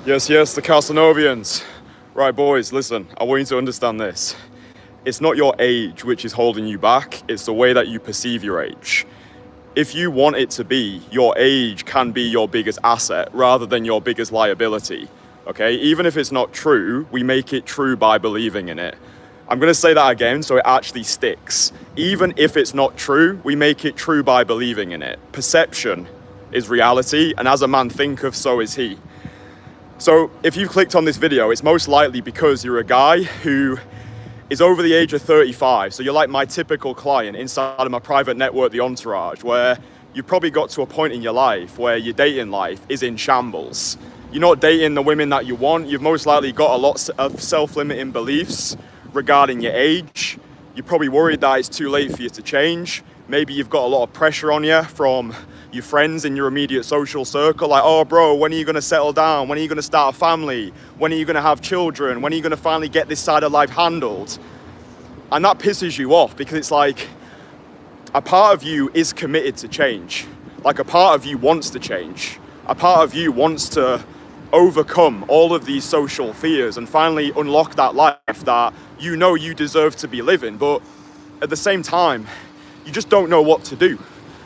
Yes, the Casanovians. Right, boys, listen, I want you to understand this. It's not your age which is holding you back, it's the way that you perceive your age. If you want it to be, your age can be your biggest asset rather than your biggest liability, okay? Even if it's not true, we make it true by believing in it. I'm gonna say that again so it actually sticks. Even if it's not true, we make it true by believing in it. Perception is reality, and as a man thinketh, so is he. So if you've clicked on this video, it's most likely because you're a guy who is over the age of 35. So you're like my typical client inside of my private network, the Entourage, where you've probably got to a point in your life where your dating life is in shambles. You're not dating the women that you want. You've most likely got a lot of self-limiting beliefs regarding your age. You're probably worried that it's too late for you to change. Maybe you've got a lot of pressure on you from your friends in your immediate social circle, like, oh bro, when are you gonna settle down? When are you gonna start a family? When are you gonna have children? When are you gonna finally get this side of life handled? And that pisses you off because it's like, a part of you is committed to change. Like a part of you wants to change. A part of you wants to overcome all of these social fears and finally unlock that life that you know you deserve to be living. But at the same time, you just don't know what to do.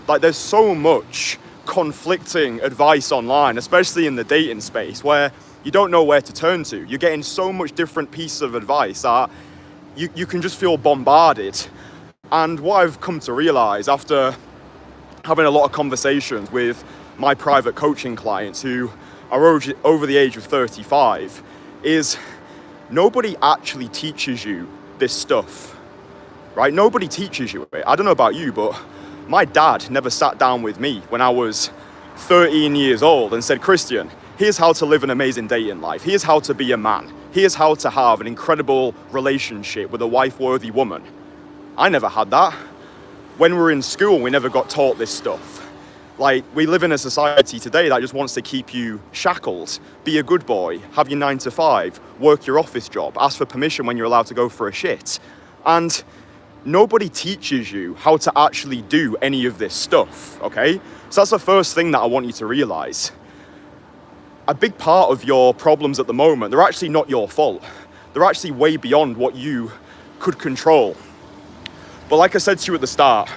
Like there's so much conflicting advice online, especially in the dating space, where you don't know where to turn to. You're getting so much different pieces of advice that you can just feel bombarded. And what I've come to realize after having a lot of conversations with my private coaching clients who are over the age of 35 is nobody actually teaches you this stuff, right? Nobody teaches you it. I don't know about you, but my dad never sat down with me when I was 13 years old and said, Kristian, here's how to live an amazing dating life. Here's how to be a man. Here's how to have an incredible relationship with a wife-worthy woman. I never had that. When we were in school, we never got taught this stuff. Like, we live in a society today that just wants to keep you shackled. Be a good boy, have your 9 to 5, work your office job, ask for permission when you're allowed to go for a shit. And nobody teaches you how to actually do any of this stuff, okay? So that's the first thing that I want you to realize. A big part of your problems at the moment, they're actually not your fault. They're actually way beyond what you could control. But like I said to you at the start,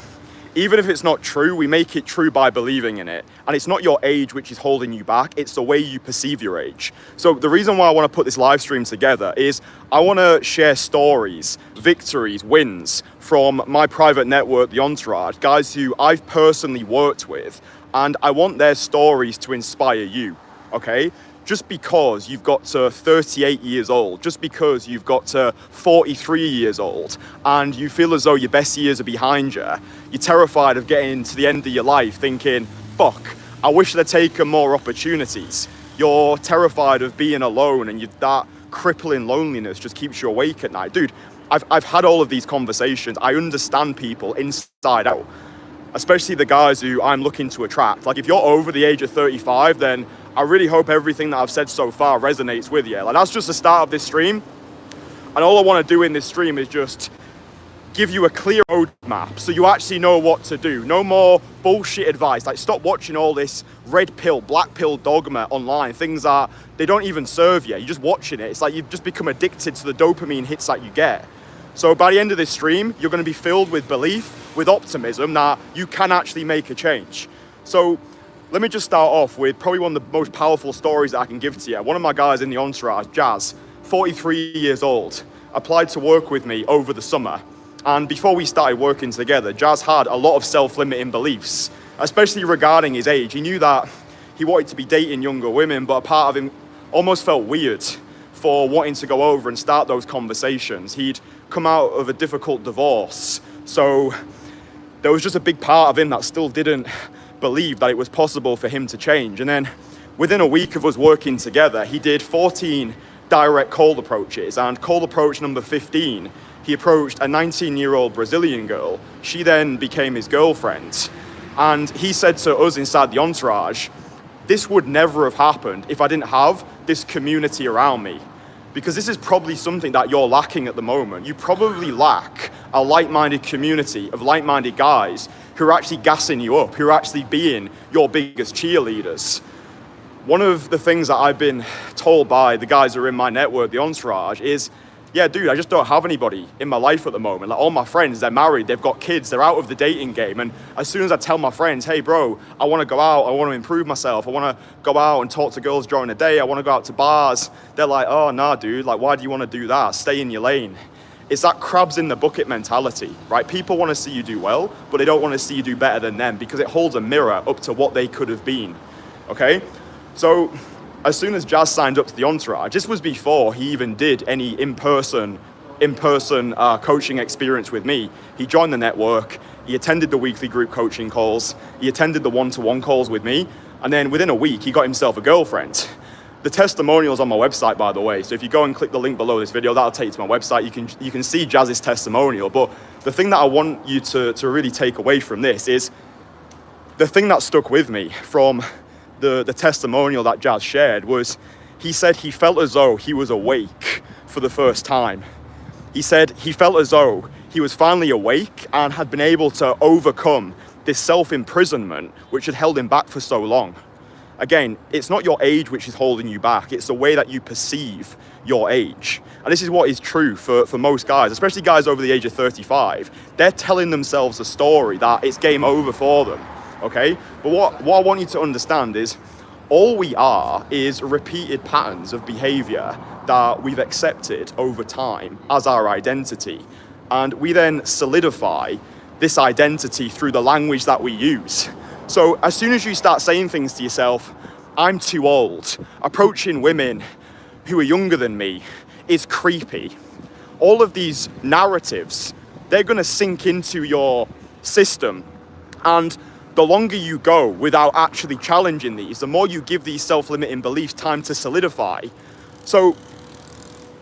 even if it's not true, we make it true by believing in it. And it's not your age which is holding you back, it's the way you perceive your age. So the reason why I want to put this live stream together is I want to share stories, victories, wins from my private network, the Entourage, guys who I've personally worked with, and I want their stories to inspire you, okay? Just because you've got to 38 years old, just because you've got to 43 years old, and you feel as though your best years are behind you, you're terrified of getting to the end of your life thinking, fuck, I wish they'd taken more opportunities. You're terrified of being alone, and that crippling loneliness just keeps you awake at night. Dude, I've had all of these conversations. I understand people inside out, especially the guys who I'm looking to attract. Like, if you're over the age of 35, then I really hope everything that I've said so far resonates with you. Like, that's just the start of this stream. And all I want to do in this stream is just give you a clear roadmap so you actually know what to do. No more bullshit advice. Like, stop watching all this red pill, black pill dogma online. Things that they don't even serve you. You're just watching it. It's like you've just become addicted to the dopamine hits that you get. So by the end of this stream, you're going to be filled with belief, with optimism that you can actually make a change. So let me just start off with probably one of the most powerful stories that I can give to you. One of my guys in the Entourage, Jazz, 43 years old, applied to work with me over the summer. And before we started working together, Jazz had a lot of self-limiting beliefs, especially regarding his age. He knew that he wanted to be dating younger women, but a part of him almost felt weird for wanting to go over and start those conversations. He'd come out of a difficult divorce, so there was just a big part of him that still didn't believe that it was possible for him to change. And then within a week of us working together, he did 14 direct cold approaches, and cold approach number 15, he approached a 19-year-old Brazilian girl. She then became his girlfriend. And he said to us inside the Entourage, this would never have happened if I didn't have this community around me. Because this is probably something that you're lacking at the moment. You probably lack a like-minded community of like-minded guys who are actually gassing you up, who are actually being your biggest cheerleaders. one of the things that I've been told by the guys who are in my network, the Entourage, is, yeah, dude, I just don't have anybody in my life at the moment. Like, all my friends, they're married, they've got kids, they're out of the dating game. And as soon as I tell my friends, hey, bro, I want to go out, I want to improve myself, I want to go out and talk to girls during the day, I want to go out to bars, they're like, oh, nah, dude, like, why do you want to do that? Stay in your lane. It's that crabs in the bucket mentality, right? People want to see you do well, but they don't want to see you do better than them because it holds a mirror up to what they could have been, okay? So as soon as Jazz signed up to the Entourage, this was before he even did any in-person coaching experience with me. He joined the network, he attended the weekly group coaching calls, he attended the one-to-one calls with me, and then within a week, he got himself a girlfriend. The testimonial's on my website, by the way, so if you go and click the link below this video, that'll take you to my website. You can see Jazz's testimonial, but the thing that I want you to really take away from this is the thing that stuck with me from the testimonial that Jazz shared was he said he felt as though he was awake for the first time. He said he felt as though he was finally awake and had been able to overcome this self-imprisonment which had held him back for so long. Again, it's not your age which is holding you back, it's the way that you perceive your age. And this is what is true for most guys, especially guys over the age of 35. They're telling themselves a story that it's game over for them. Okay, but what I want you to understand is all we are is repeated patterns of behavior that we've accepted over time as our identity. And we then solidify this identity through the language that we use. So as soon as you start saying things to yourself, I'm too old, approaching women who are younger than me is creepy. All of these narratives, they're gonna sink into your system, and the longer you go without actually challenging these, the more you give these self-limiting beliefs time to solidify. So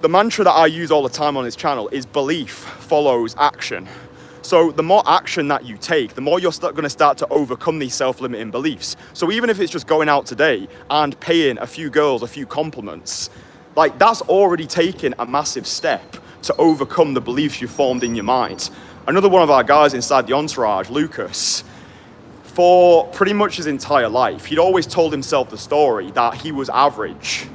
the mantra that I use all the time on this channel is belief follows action. So the more action that you take, the more you're going to start to overcome these self-limiting beliefs. So even if it's just going out today and paying a few girls a few compliments, like that's already taken a massive step to overcome the beliefs you formed in your mind. Another one of our guys inside the Entourage, Lucas, for pretty much his entire life, he'd always told himself the story that he was average.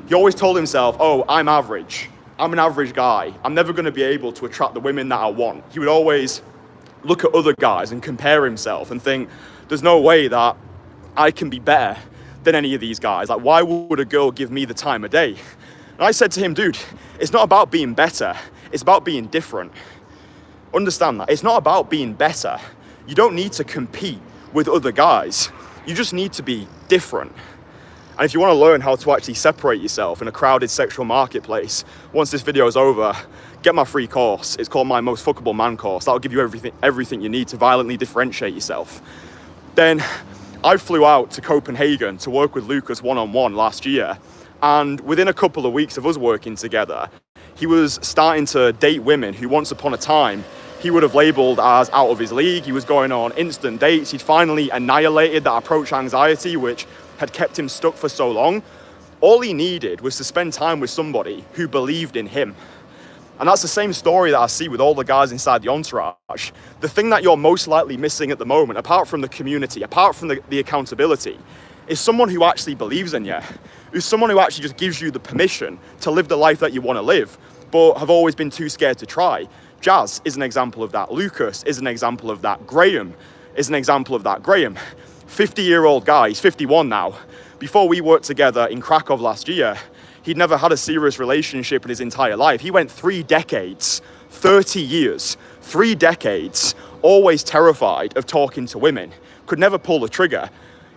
He always told himself, oh, I'm average. I'm an average guy. I'm never going to be able to attract the women that I want. He would always look at other guys and compare himself and think, there's no way that I can be better than any of these guys. Like, why would a girl give me the time of day? And I said to him, dude, it's not about being better. It's about being different. Understand that. It's not about being better. You don't need to compete with other guys. You just need to be different. And if you want to learn how to actually separate yourself in a crowded sexual marketplace, once this video is over, get my free course. It's called my Most Fuckable Man course. That'll give you everything you need to violently differentiate yourself. Then I flew out to Copenhagen to work with Lucas one-on-one last year. And within a couple of weeks of us working together, he was starting to date women who once upon a time he would have labeled as out of his league. He was going on instant dates. He'd finally annihilated that approach anxiety, which had kept him stuck for so long. All he needed was to spend time with somebody who believed in him. And that's the same story that I see with all the guys inside the Entourage. The thing that you're most likely missing at the moment, apart from the community, apart from the accountability, is someone who actually believes in you, who's someone who actually just gives you the permission to live the life that you want to live, but have always been too scared to try. Jazz is an example of that. Lucas is an example of that. Graham is an example of that. Graham, 50-year-old guy, he's 51 now. Before we worked together in Krakow last year, he'd never had a serious relationship in his entire life. He went 3 decades, 30 years, 3 decades, always terrified of talking to women, could never pull the trigger.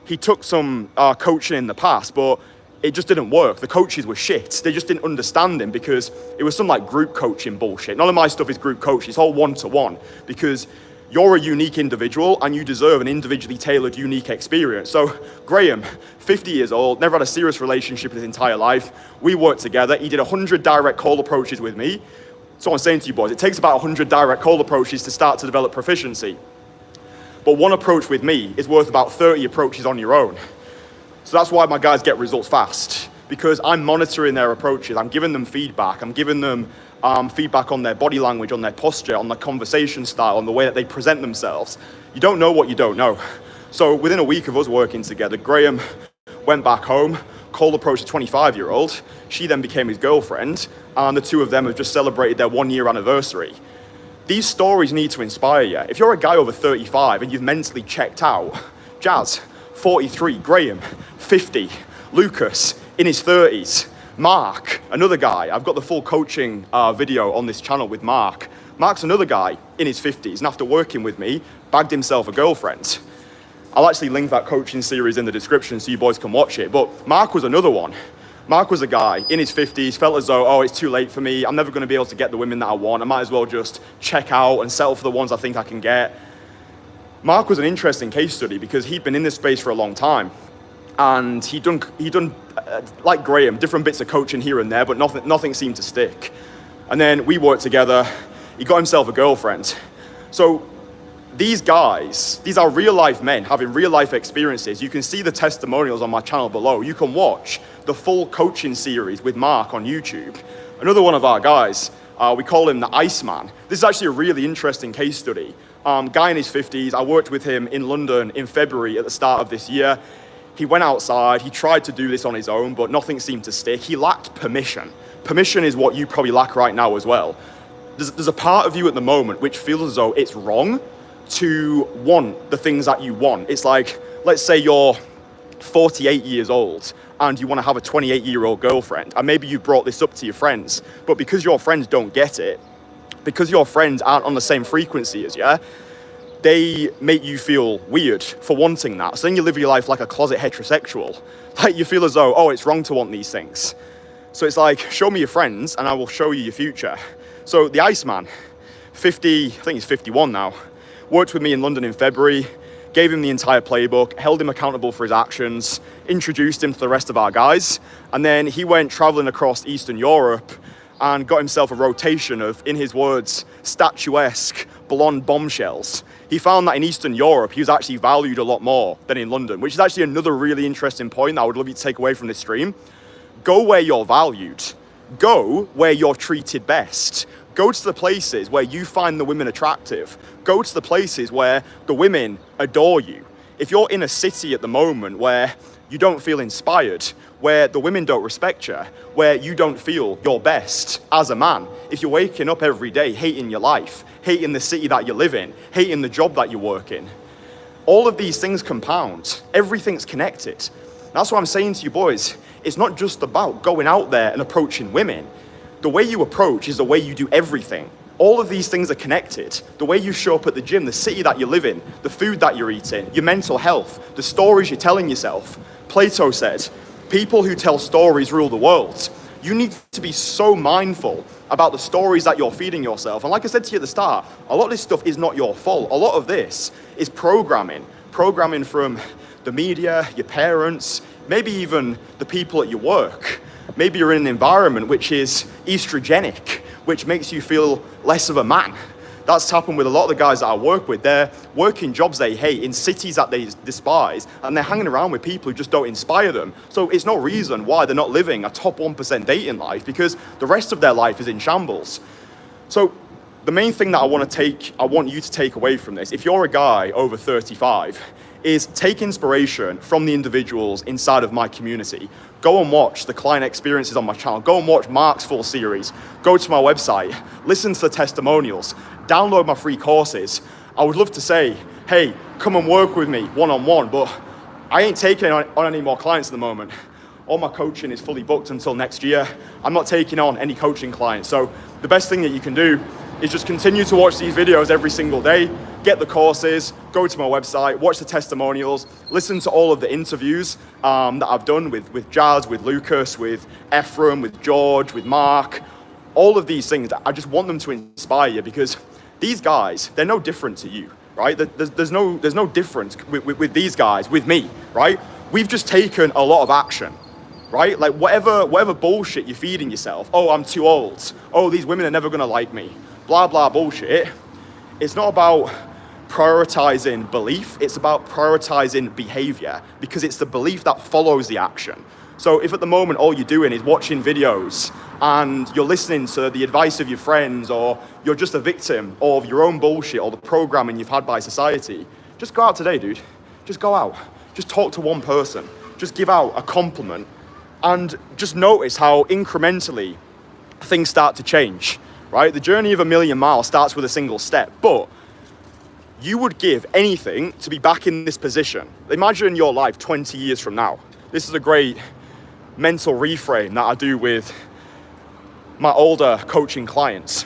He took some coaching in the past, but it just didn't work. The coaches were shit. They just didn't understand him because it was some like group coaching bullshit. None of my stuff is group coaching. It's all one-to-one because you're a unique individual and you deserve an individually tailored, unique experience. So Graham, 50 years old, never had a serious relationship in his entire life. We worked together. He did 100 direct call approaches with me. So I'm saying to you boys, it takes about 100 direct call approaches to start to develop proficiency. But one approach with me is worth about 30 approaches on your own. So that's why my guys get results fast, because I'm monitoring their approaches. I'm giving them feedback. I'm giving them feedback on their body language, on their posture, on their conversation style, on the way that they present themselves. You don't know what you don't know. So within a week of us working together, Graham went back home. Cole approached a 25-year-old. She then became his girlfriend, and the two of them have just celebrated their 1-year anniversary. These stories need to inspire you. If you're a guy over 35 and you've mentally checked out, Jazz, 43, Graham, 50, Lucas, in his 30s, Mark, another guy. I've got the full coaching video on this channel with Mark. Mark's another guy in his 50s, and after working with me, bagged himself a girlfriend. I'll actually link that coaching series in the description so you boys can watch it. But Mark was another one. Mark was a guy in his 50s, felt as though, oh, it's too late for me. I'm never going to be able to get the women that I want. I might as well just check out and settle for the ones I think I can get. Mark was an interesting case study because he'd been in this space for a long time. And he'd done like Graham, different bits of coaching here and there, but nothing seemed to stick. And then we worked together. He got himself a girlfriend. So these guys, these are real life men having real life experiences. You can see the testimonials on my channel below. You can watch the full coaching series with Mark on YouTube. Another one of our guys, we call him the Iceman. This is actually a really interesting case study. Guy in his 50s, I worked with him in London in February at the start of this year. He went outside, he tried to do this on his own, but nothing seemed to stick. He lacked permission. Permission is what you probably lack right now as well. There's a part of you at the moment which feels as though it's wrong to want the things that you want. It's like, let's say you're 48 years old and you want to have a 28-year-old girlfriend, and maybe you brought this up to your friends, but because your friends don't get it, because your friends aren't on the same frequency as you, they make you feel weird for wanting that. So then you live your life like a closet heterosexual. Like you feel as though, oh, it's wrong to want these things. So it's like, show me your friends and I will show you your future. So the Iceman, 50, I think he's 51 now, worked with me in London in February, gave him the entire playbook, held him accountable for his actions, introduced him to the rest of our guys, and then he went traveling across Eastern Europe and got himself a rotation of, in his words, statuesque blonde bombshells. He found that in Eastern Europe, he was actually valued a lot more than in London, which is actually another really interesting point that I would love you to take away from this stream. Go where you're valued. Go where you're treated best. Go to the places where you find the women attractive. Go to the places where the women adore you. If you're in a city at the moment where you don't feel inspired, where the women don't respect you, where you don't feel your best as a man, if you're waking up every day hating your life, hating the city that you live in, hating the job that you work in, all of these things compound. Everything's connected. That's what I'm saying to you boys. It's not just about going out there and approaching women. The way you approach is the way you do everything. All of these things are connected. The way you show up at the gym, the city that you live in, the food that you're eating, your mental health, the stories you're telling yourself. Plato said, people who tell stories rule the world. You need to be so mindful about the stories that you're feeding yourself. And like I said to you at the start, a lot of this stuff is not your fault. A lot of this is programming. Programming from the media, your parents, maybe even the people at your work. Maybe you're in an environment which is estrogenic, which makes you feel less of a man. That's happened with a lot of the guys that I work with. They're working jobs they hate in cities that they despise, and they're hanging around with people who just don't inspire them. So it's no reason why they're not living a top 1% dating life, because the rest of their life is in shambles. So the main thing that I want you to take away from this, if you're a guy over 35, is take inspiration from the individuals inside of my community. Go and watch the client experiences on my channel. Go and watch Mark's full series. Go to my website, listen to the testimonials, download my free courses. I would love to say, hey, come and work with me one-on-one, but I ain't taking on any more clients at the moment. All my coaching is fully booked until next year. I'm not taking on any coaching clients. So the best thing that you can do is just continue to watch these videos every single day, get the courses, go to my website, watch the testimonials, listen to all of the interviews that I've done with Jazz, with Lucas, with Efrem, with George, with Mark. All of these things, I just want them to inspire you, because these guys, they're no different to you, right? There's no difference with these guys, with me, right? We've just taken a lot of action, right? Like whatever bullshit you're feeding yourself. Oh, I'm too old. Oh, these women are never gonna like me. Blah, blah, bullshit. It's not about prioritizing belief, it's about prioritizing behavior, because it's the belief that follows the action. So if at the moment all you're doing is watching videos and you're listening to the advice of your friends, or you're just a victim of your own bullshit or the programming you've had by society, just go out today, dude. Just go out. Just talk to one person. just give out a compliment and just notice how incrementally things start to change, right? The journey of a million miles starts with a single step, but you would give anything to be back in this position. Imagine your life 20 years from now. This is a great mental reframe that I do with my older coaching clients.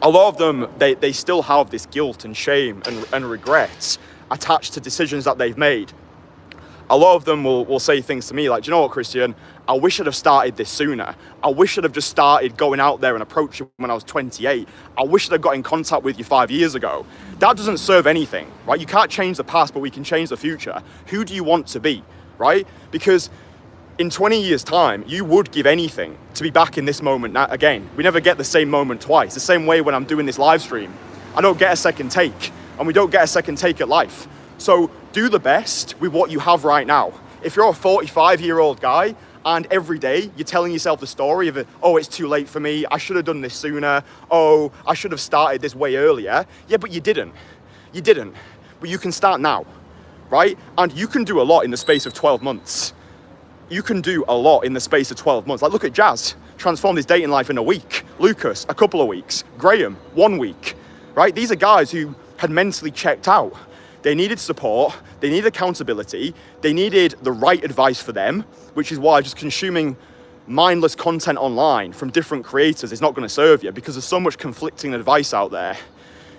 A lot of them, they still have this guilt and shame and regrets attached to decisions that they've made. A lot of them will say things to me like, do you know what, Kristian? I wish I'd have started this sooner. I wish I'd have just started going out there and approaching when I was 28. I wish I'd have got in contact with you 5 years ago. That doesn't serve anything, right? You can't change the past, but we can change the future. Who do you want to be, right? Because in 20 years' time, you would give anything to be back in this moment again. We never get the same moment twice. The same way when I'm doing this live stream, I don't get a second take, and we don't get a second take at life. So do the best with what you have right now. If you're a 45-year-old guy and every day you're telling yourself the story of, oh, it's too late for me, I should have done this sooner, oh, I should have started this way earlier. Yeah, but you didn't. You didn't. But you can start now, right? And you can do a lot in the space of 12 months. You can do a lot in the space of 12 months. Like, look at Jazz, transformed his dating life in a week. Lucas, a couple of weeks. Graham, 1 week, right? These are guys who had mentally checked out. They needed support, they needed accountability, they needed the right advice for them, which is why just consuming mindless content online from different creators is not going to serve you, because there's so much conflicting advice out there.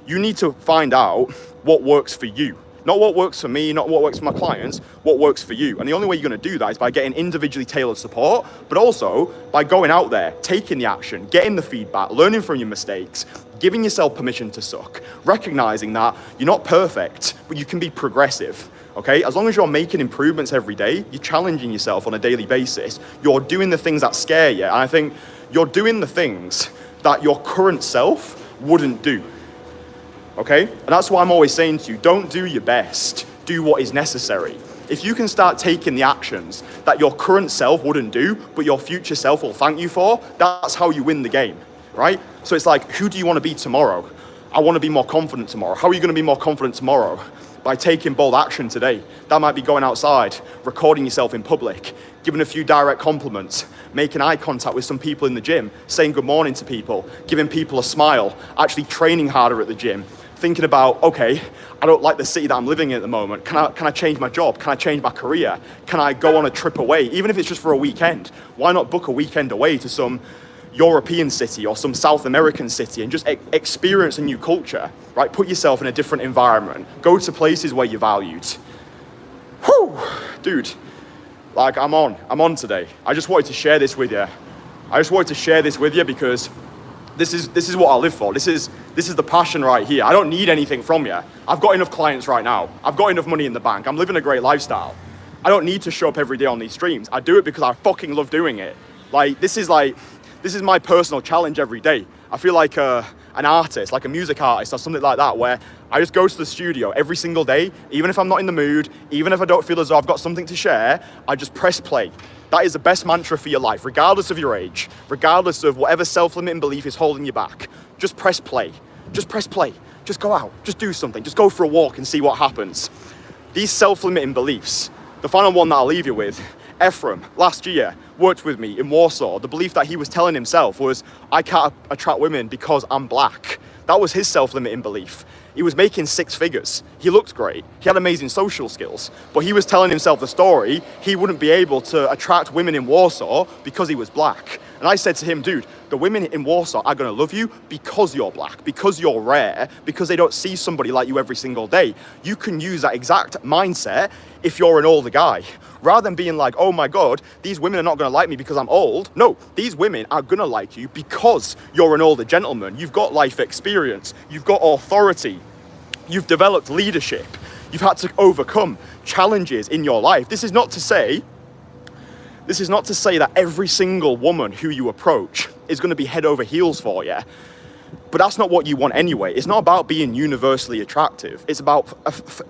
You need to find out what works for you. Not what works for me, not what works for my clients, what works for you. And the only way you're going to do that is by getting individually tailored support, but also by going out there, taking the action, getting the feedback, learning from your mistakes, giving yourself permission to suck, recognizing that you're not perfect, but you can be progressive, okay? As long as you're making improvements every day, you're challenging yourself on a daily basis, you're doing the things that scare you, and I think you're doing the things that your current self wouldn't do, okay? And that's why I'm always saying to you, don't do your best, do what is necessary. If you can start taking the actions that your current self wouldn't do, but your future self will thank you for, that's how you win the game, right? So it's like, who do you want to be tomorrow? I want to be more confident tomorrow. How are you going to be more confident tomorrow? By taking bold action today. That might be going outside, recording yourself in public, giving a few direct compliments, making eye contact with some people in the gym, saying good morning to people, giving people a smile, actually training harder at the gym, thinking about, okay, I don't like the city that I'm living in at the moment. Can I change my job? Can I change my career? Can I go on a trip away? Even if it's just for a weekend. Why not book a weekend away to some European city or some South American city and just experience a new culture, right? Put yourself in a different environment. Go to places where you're valued. Whew, dude, like I'm on today. I just wanted to share this with you. Because this is what I live for. This is the passion right here. I don't need anything from you. I've got enough clients right now. I've got enough money in the bank. I'm living a great lifestyle. I don't need to show up every day on these streams. I do it because I fucking love doing it. This is my personal challenge every day. I feel like an artist, like a music artist or something like that, where I just go to the studio every single day, even if I'm not in the mood, even if I don't feel as though I've got something to share, I just press play. That is the best mantra for your life, regardless of your age, regardless of whatever self-limiting belief is holding you back. Just press play. Just press play. Just go out. Just do something. Just go for a walk and see what happens. These self-limiting beliefs, the final one that I'll leave you with, Efrem, last year, worked with me in Warsaw. The belief that he was telling himself was, I can't attract women because I'm black. That was his self-limiting belief. He was making 6 figures. He looked great. He had amazing social skills. But he was telling himself the story, he wouldn't be able to attract women in Warsaw because he was black. And I said to him, dude, the women in Warsaw are gonna love you because you're black, because you're rare, because they don't see somebody like you every single day. You can use that exact mindset if you're an older guy. Rather than being like, oh my God, these women are not gonna like me because I'm old. No, these women are gonna like you because you're an older gentleman. You've got life experience, you've got authority, you've developed leadership, you've had to overcome challenges in your life. This is not to say that every single woman who you approach is gonna be head over heels for you. But that's not what you want anyway. It's not about being universally attractive. It's about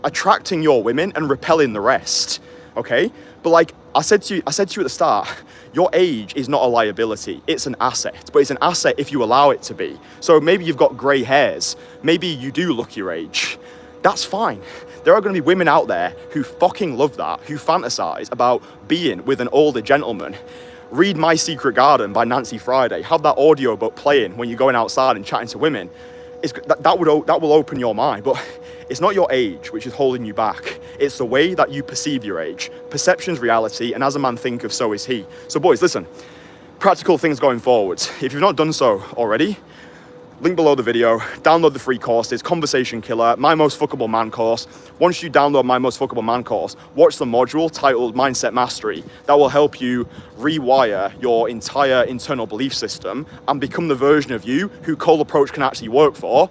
attracting your women and repelling the rest, okay? But like I said to you at the start, your age is not a liability, it's an asset. But it's an asset if you allow it to be. So maybe you've got gray hairs, maybe you do look your age. That's fine. There are going to be women out there who fucking love that, who fantasize about being with an older gentleman. Read My Secret Garden by Nancy Friday. Have that audiobook playing when you're going outside and chatting to women. That will open your mind, but it's not your age which is holding you back. It's the way that you perceive your age. Perception's reality, and as a man thinketh, so is he. So boys, listen, practical things going forwards. If you've not done so already, link below the video, download the free courses, Conversation Killer, My Most Fuckable Man course. Once you download My Most Fuckable Man course, watch the module titled Mindset Mastery. That will help you rewire your entire internal belief system and become the version of you who cold approach can actually work for.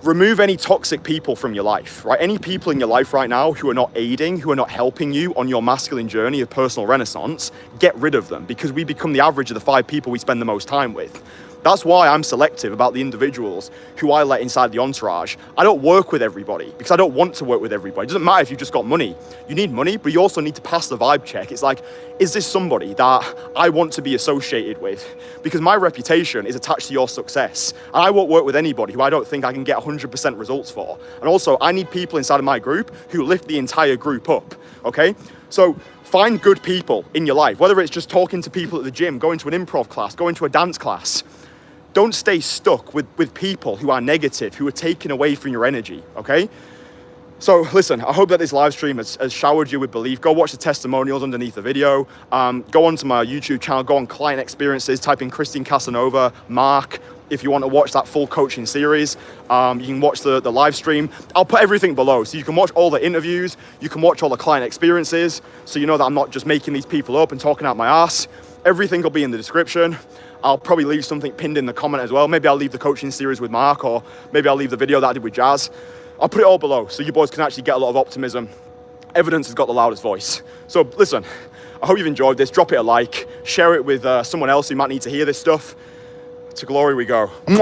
Remove any toxic people from your life, right? Any people in your life right now who are not aiding, who are not helping you on your masculine journey of personal renaissance, get rid of them, because we become the average of the 5 people we spend the most time with. That's why I'm selective about the individuals who I let inside the entourage. I don't work with everybody because I don't want to work with everybody. It doesn't matter if you've just got money. You need money, but you also need to pass the vibe check. It's like, is this somebody that I want to be associated with? Because my reputation is attached to your success. And I won't work with anybody who I don't think I can get 100% results for. And also, I need people inside of my group who lift the entire group up, okay? So find good people in your life, whether it's just talking to people at the gym, going to an improv class, going to a dance class. Don't stay stuck with people who are negative, who are taken away from your energy, okay? So listen, I hope that this live stream has showered you with belief. Go watch the testimonials underneath the video. Go onto my YouTube channel, go on Client Experiences, type in Kristian Casanova, Mark. If you want to watch that full coaching series, you can watch the live stream. I'll put everything below, so you can watch all the interviews, you can watch all the client experiences, so you know that I'm not just making these people up and talking out my ass. Everything will be in the description. I'll probably leave something pinned in the comment as well. Maybe I'll leave the coaching series with Mark, or maybe I'll leave the video that I did with Jazz. I'll put it all below so you boys can actually get a lot of optimism. Evidence has got the loudest voice. So listen, I hope you've enjoyed this. Drop it a like, share it with someone else who might need to hear this stuff. To glory we go.